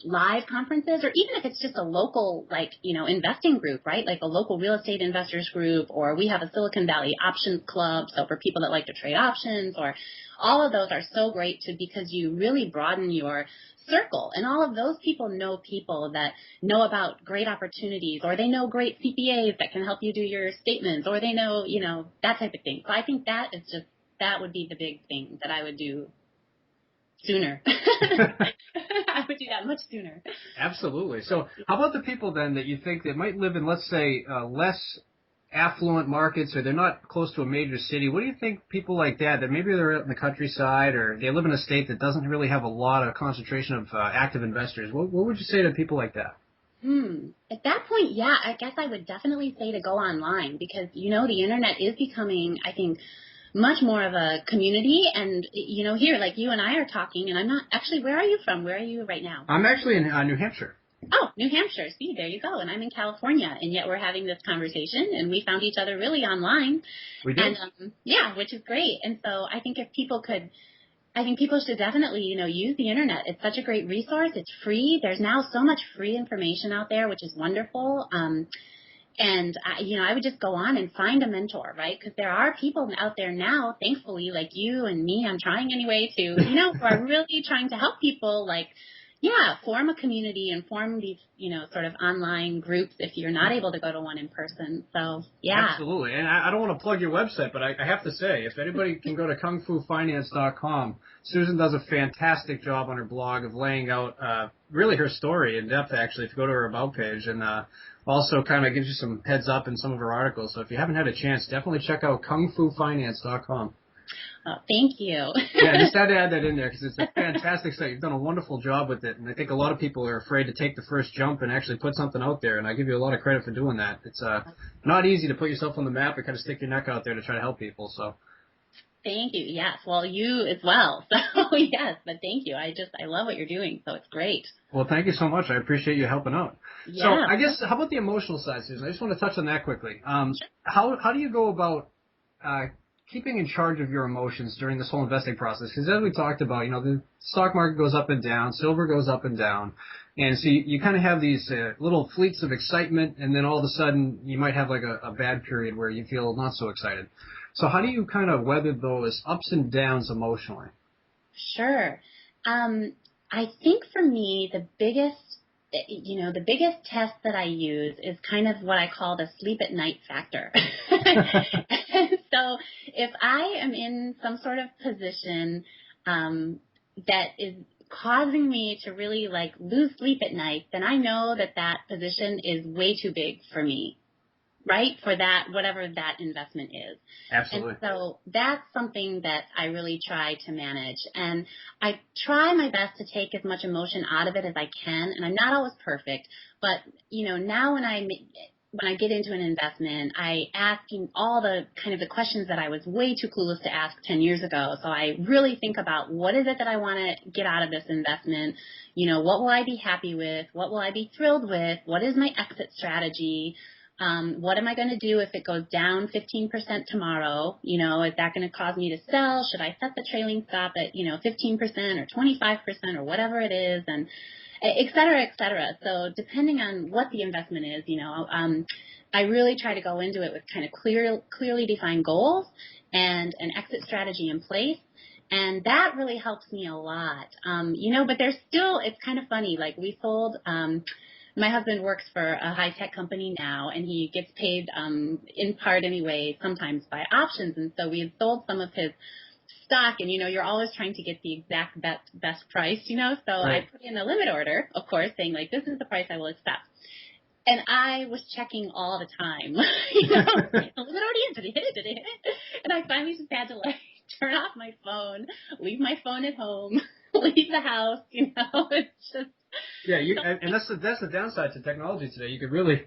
live conferences, or even if it's just a local, investing group, right? Like a local real estate investors group, or we have a Silicon Valley options club, so for people that like to trade options, or all of those are so great because you really broaden your circle. And all of those people that know about great opportunities, or they know great CPAs that can help you do your statements, or they know, that type of thing. So I think that would be the big thing that I would do sooner. I would do that much sooner. Absolutely. So how about the people then that you think that might live in, let's say, less affluent markets, or they're not close to a major city? What do you think people like that maybe they're out in the countryside, or they live in a state that doesn't really have a lot of concentration of active investors? What would you say to people like that? At that point, I guess I would definitely say to go online because, the internet is becoming, I think, much more of a community. And, here, like you and I are talking, and I'm not actually, where are you from? Where are you right now? I'm actually in New Hampshire. Oh, New Hampshire. See, there you go. And I'm in California, and yet we're having this conversation, and we found each other really online. We did. And, yeah, which is great. And so I think I think people should definitely, use the internet. It's such a great resource. It's free. There's now so much free information out there, which is wonderful. And I would just go on and find a mentor, right? Because there are people out there now, thankfully, like you and me, I'm trying anyway to, who are really trying to help people, like, form a community and form these, sort of online groups if you're not able to go to one in person. So, yeah. Absolutely. And I don't want to plug your website, but I have to say, if anybody can go to kungfufinance.com, Susan does a fantastic job on her blog of laying out really her story in depth, actually, if you go to her About page, and also kind of gives you some heads up in some of her articles. So if you haven't had a chance, definitely check out kungfufinance.com. Oh, thank you. Yeah, I just had to add that in there because it's a fantastic site. You've done a wonderful job with it, and I think a lot of people are afraid to take the first jump and actually put something out there, and I give you a lot of credit for doing that. It's not easy to put yourself on the map and kind of stick your neck out there to try to help people. So. Thank you. Yes. Well, you as well. So, yes, but thank you. I love what you're doing, so it's great. Well, thank you so much. I appreciate you helping out. Yeah. So I guess, how about the emotional side, Susan? I just want to touch on that quickly. How do you go about keeping in charge of your emotions during this whole investing process? Because as we talked about, the stock market goes up and down, silver goes up and down, and so you kind of have these little fleets of excitement, and then all of a sudden you might have like a bad period where you feel not so excited. So how do you kind of weather those ups and downs emotionally? Sure. I think for me, the biggest test that I use is kind of what I call the sleep at night factor. So if I am in some sort of position that is causing me to really like lose sleep at night, then I know that position is way too big for me. Right? For that, whatever that investment is. Absolutely. And so that's something that I really try to manage. And I try my best to take as much emotion out of it as I can. And I'm not always perfect, but, now when I get into an investment, I ask all the kind of the questions that I was way too clueless to ask 10 years ago. So I really think about what is it that I want to get out of this investment? What will I be happy with? What will I be thrilled with? What is my exit strategy? What am I going to do if it goes down 15% tomorrow? Is that going to cause me to sell? Should I set the trailing stop at, 15% or 25% or whatever it is? And et cetera, et cetera. So depending on what the investment is, I really try to go into it with kind of clearly defined goals and an exit strategy in place. And that really helps me a lot. But it's kind of funny. Like we sold, my husband works for a high-tech company now, and he gets paid in part anyway, sometimes by options. And so we had sold some of his stock, and, you're always trying to get the exact best price, So right. I put in a limit order, of course, saying, like, this is the price I will accept. And I was checking all the time, the limit order, did it hit it? Did it hit it? And I finally just had to, like, turn off my phone, leave my phone at home, leave the house, it's just. Yeah, and that's the downside to technology today. You could really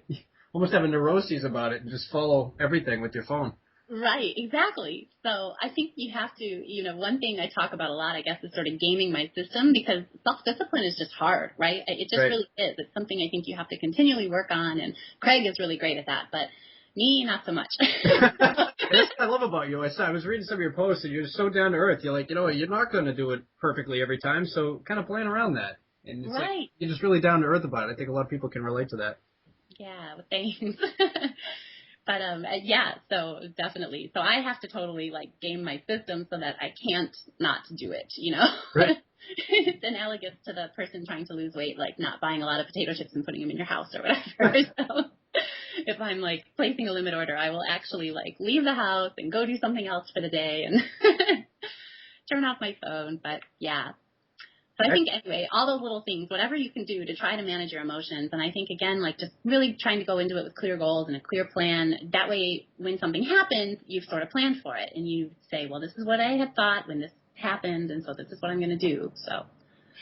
almost have a neuroses about it and just follow everything with your phone. Right, exactly. So I think you have to, one thing I talk about a lot, I guess, is sort of gaming my system because self-discipline is just hard, right? It just really is. It's something I think you have to continually work on, and Craig is really great at that, but me, not so much. That's what I love about you. I was reading some of your posts, and you're so down to earth. You're like, you're not going to do it perfectly every time, so kind of plan around that. And it's like, you're just really down to earth about it. I think a lot of people can relate to that. Yeah, well, thanks. But, so definitely. So I have to totally, like, game my system so that I can't not do it, Right. It's analogous to the person trying to lose weight, like not buying a lot of potato chips and putting them in your house or whatever. So if I'm, like, placing a limit order, I will actually, like, leave the house and go do something else for the day and turn off my phone. But, yeah. So I think, anyway, all those little things, whatever you can do to try to manage your emotions. And I think, again, like just really trying to go into it with clear goals and a clear plan. That way, when something happens, you've sort of planned for it. And you say, well, this is what I had thought when this happened, and so this is what I'm going to do. So.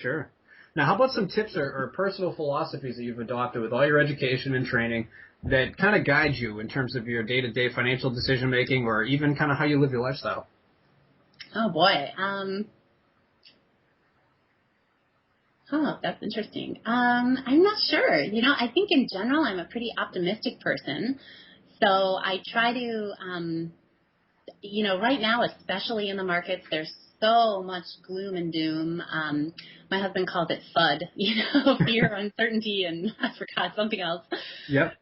Sure. Now, how about some tips or personal philosophies that you've adopted with all your education and training that kind of guide you in terms of your day-to-day financial decision-making or even kind of how you live your lifestyle? Oh, boy. That's interesting. I'm not sure. I think in general I'm a pretty optimistic person. So I try to, right now, especially in the markets, there's so much gloom and doom. My husband calls it FUD, fear, uncertainty, and I forgot something else. Yep.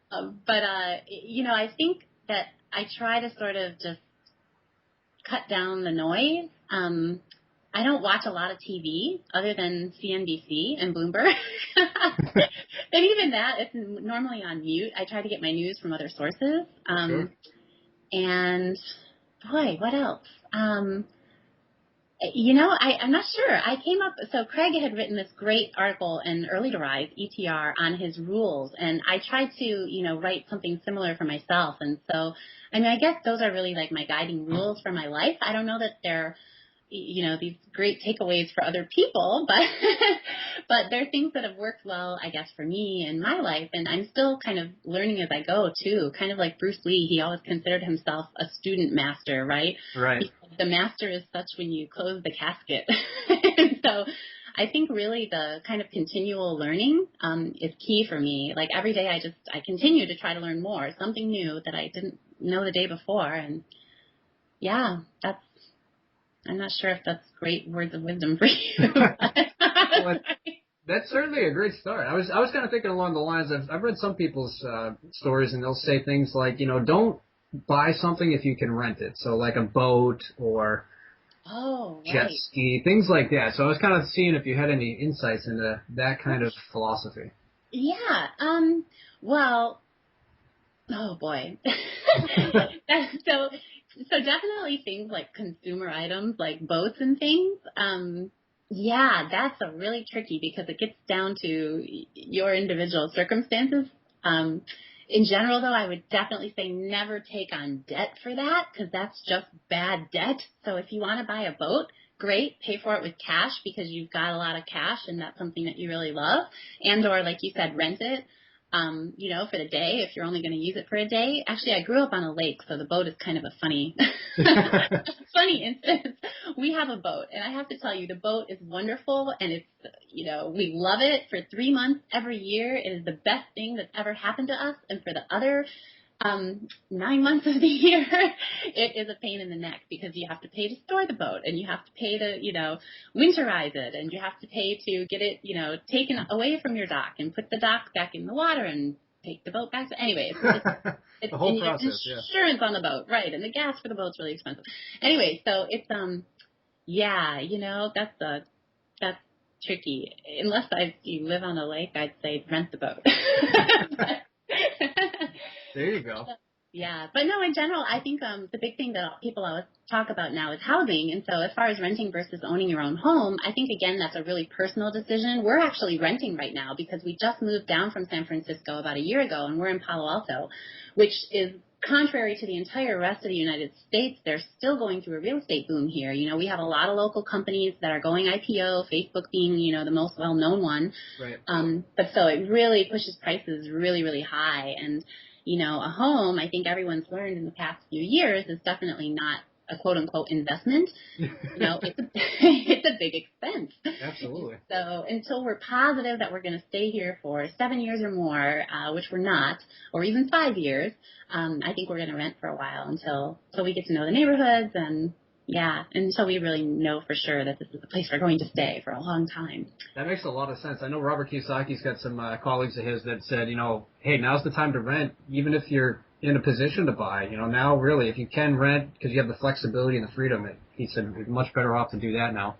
But I think that I try to sort of just cut down the noise. I don't watch a lot of TV other than CNBC and Bloomberg. And even that, it's normally on mute. I try to get my news from other sources. Sure. And, boy, what else? I'm not sure. So Craig had written this great article in Early to Rise, ETR, on his rules. And I tried to, write something similar for myself. And so, I guess those are really like my guiding rules for my life. I don't know that they're, these great takeaways for other people, but they're things that have worked well, I guess, for me in my life. And I'm still kind of learning as I go, too. Kind of like Bruce Lee, he always considered himself a student master, right? Right. The master is such when you close the casket. And so I think really the kind of continual learning is key for me. Like every day I continue to try to learn more, something new that I didn't know the day before. And yeah, I'm not sure if that's great words of wisdom for you. Well, that's certainly a great start. I was kind of thinking along the lines of, I've read some people's stories, and they'll say things like, don't buy something if you can rent it. So like a boat or jet ski, things like that. So I was kind of seeing if you had any insights into that kind of philosophy. Yeah. Well, oh boy. So definitely things like consumer items like boats and things. Yeah, that's a really tricky because it gets down to your individual circumstances. In general, though, I would definitely say never take on debt for that because that's just bad debt. So if you want to buy a boat, great, pay for it with cash because you've got a lot of cash and that's something that you really love. And or, like you said, rent it. For the day, if you're only going to use it for a day. Actually, I grew up on a lake, so the boat is kind of a funny instance. We have a boat, and I have to tell you, the boat is wonderful, and it's, we love it for 3 months every year. It is the best thing that's ever happened to us, and for the other 9 months of the year, it is a pain in the neck because you have to pay to store the boat and you have to pay to, winterize it and you have to pay to get it, taken away from your dock and put the dock back in the water and take the boat back. So anyway, it's the whole process, insurance on the boat, right? And the gas for the boat's really expensive. Anyway, so it's, that's tricky. Unless you live on a lake, I'd say rent the boat. There you go. Yeah, but no, in general, I think the big thing that people always talk about now is housing. And so as far as renting versus owning your own home, I think, again, that's a really personal decision. We're actually renting right now because we just moved down from San Francisco about a year ago, and we're in Palo Alto, which is contrary to the entire rest of the United States. They're still going through a real estate boom here. We have a lot of local companies that are going IPO, Facebook being, the most well-known one. Right. But so it really pushes prices really, really high. And a home, I think everyone's learned in the past few years, is definitely not a quote-unquote investment. It's a big expense. Absolutely. So until we're positive that we're going to stay here for 7 years or more, which we're not, or even 5 years, I think we're going to rent for a while until we get to know the neighborhoods and, until we really know for sure that this is the place we're going to stay for a long time. That makes a lot of sense. I know Robert Kiyosaki's got some colleagues of his that said, hey, now's the time to rent, even if you're in a position to buy. Now really, if you can rent because you have the flexibility and the freedom, he said you're much better off to do that now.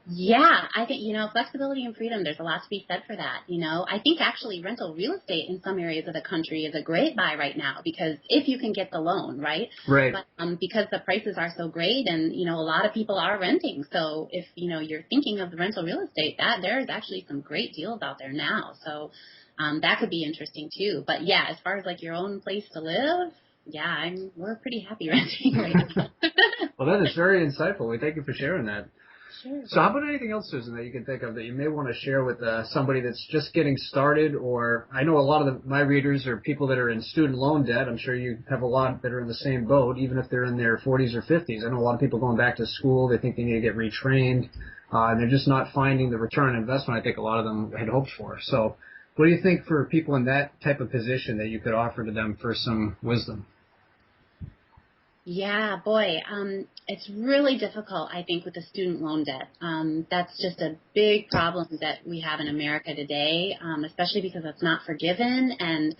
Yeah, I think, flexibility and freedom, there's a lot to be said for that. I think actually rental real estate in some areas of the country is a great buy right now because if you can get the loan, right? Right. But because the prices are so great and, a lot of people are renting. So if, you're thinking of the rental real estate, there's actually some great deals out there now. So that could be interesting too. But yeah, as far as like your own place to live, we're pretty happy renting right now. Well, that is very insightful. We thank you for sharing that. Sure. So how about anything else, Susan, that you can think of that you may want to share with somebody that's just getting started? Or I know a lot of my readers are people that are in student loan debt. I'm sure you have a lot that are in the same boat, even if they're in their 40s or 50s. I know a lot of people going back to school. They think they need to get retrained, and they're just not finding the return on investment I think a lot of them had hoped for. So what do you think for people in that type of position that you could offer to them for some wisdom? Yeah, boy, it's really difficult, I think, with the student loan debt. That's just a big problem that we have in America today, especially because it's not forgiven. And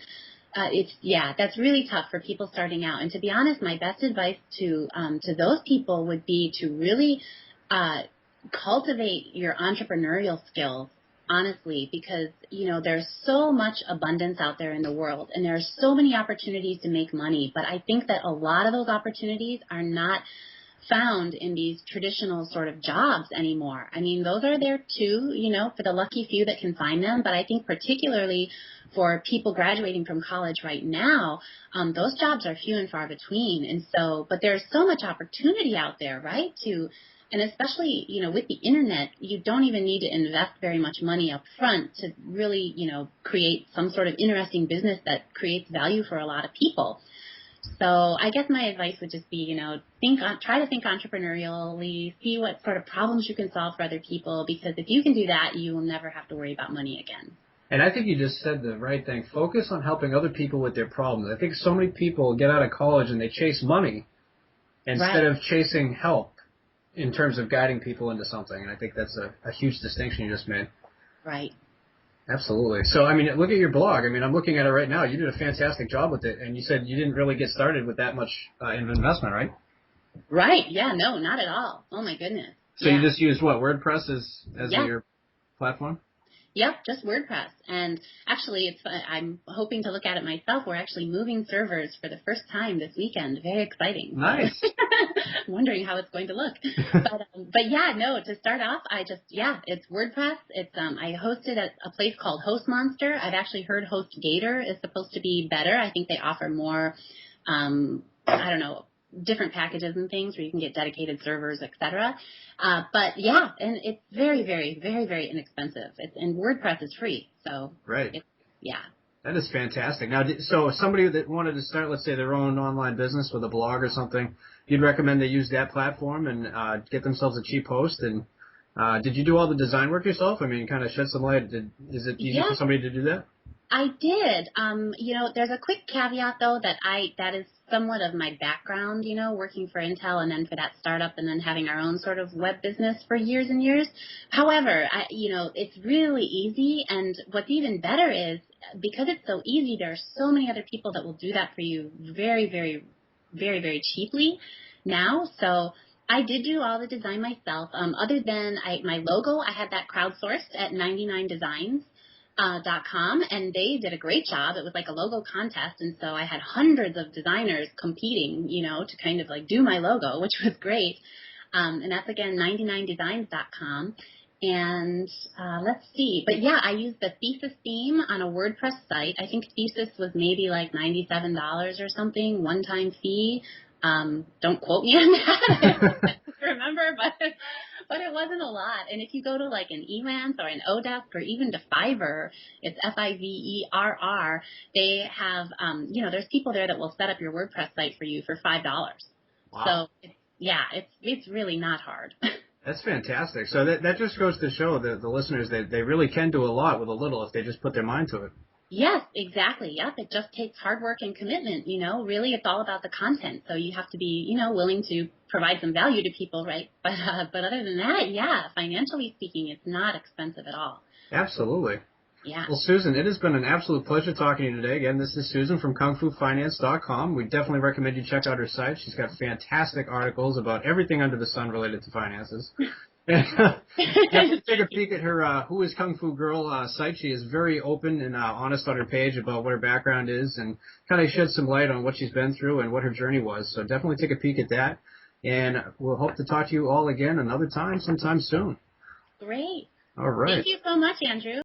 that's really tough for people starting out. And to be honest, my best advice to those people would be to really cultivate your entrepreneurial skills, honestly, because, there's so much abundance out there in the world, and there are so many opportunities to make money. But I think that a lot of those opportunities are not found in these traditional sort of jobs anymore. I mean, those are there too, for the lucky few that can find them. But I think particularly for people graduating from college right now, those jobs are few and far between. And so, but there's so much opportunity out there, right? And especially, with the internet, you don't even need to invest very much money up front to really, create some sort of interesting business that creates value for a lot of people. So I guess my advice would just be, try to think entrepreneurially, see what sort of problems you can solve for other people, because if you can do that, you will never have to worry about money again. And I think you just said the right thing. Focus on helping other people with their problems. I think so many people get out of college and they chase money instead of chasing help in terms of guiding people into something. And I think that's a huge distinction you just made. Right. Absolutely. So, I mean, look at your blog. I mean, I'm looking at it right now. You did a fantastic job with it, and you said you didn't really get started with that much investment, right? Right. Yeah, no, not at all. Oh, my goodness. So you just used what, WordPress as your platform? Yep, just WordPress. And actually, I'm hoping to look at it myself. We're actually moving servers for the first time this weekend. Very exciting. Nice. I'm wondering how it's going to look. But yeah, no, to start off, it's WordPress. It's I hosted at a place called Host Monster. I've actually heard HostGator is supposed to be better. I think they offer more, different packages and things where you can get dedicated servers, etc. But yeah, and it's very, very, very, very inexpensive. And WordPress is free, so right. Yeah. That is fantastic. Now, so somebody that wanted to start, let's say, their own online business with a blog or something, you'd recommend they use that platform and get themselves a cheap host. And did you do all the design work yourself? I mean, kind of shed some light. Is it easy for somebody to do that? I did. There's a quick caveat though that is somewhat of my background, working for Intel and then for that startup and then having our own sort of web business for years and years. However, it's really easy, and what's even better is because it's so easy, there are so many other people that will do that for you very, very, very, very cheaply now. So I did do all the design myself. Other than my logo, I had that crowdsourced at 99designs. .com, and they did a great job. It was like a logo contest, and so I had hundreds of designers competing, to kind of like do my logo, which was great. And that's again 99designs.com. And let's see, but yeah, I used the Thesis theme on a WordPress site. I think Thesis was maybe like $97 or something, one-time fee. Don't quote me on that. Remember, but it wasn't a lot. And if you go to like an Elance or an Odesk or even to Fiverr, it's Fiverr. They have, there's people there that will set up your WordPress site for you for $5. Wow. So it's really not hard. That's fantastic. So that just goes to show the listeners that they really can do a lot with a little if they just put their mind to it. Yes, exactly. Yep. It just takes hard work and commitment, Really, it's all about the content. So you have to be, willing to provide some value to people, right? But other than that, yeah, financially speaking, it's not expensive at all. Absolutely. Yeah. Well, Susan, it has been an absolute pleasure talking to you today. Again, this is Susan from KungFuFinance.com. We definitely recommend you check out her site. She's got fantastic articles about everything under the sun related to finances. Definitely take a peek at her Who is Kung Fu Girl site. She is very open and honest on her page about what her background is and kind of shed some light on what she's been through and what her journey was. So definitely take a peek at that. And we'll hope to talk to you all again another time sometime soon. Great. All right. Thank you so much, Andrew.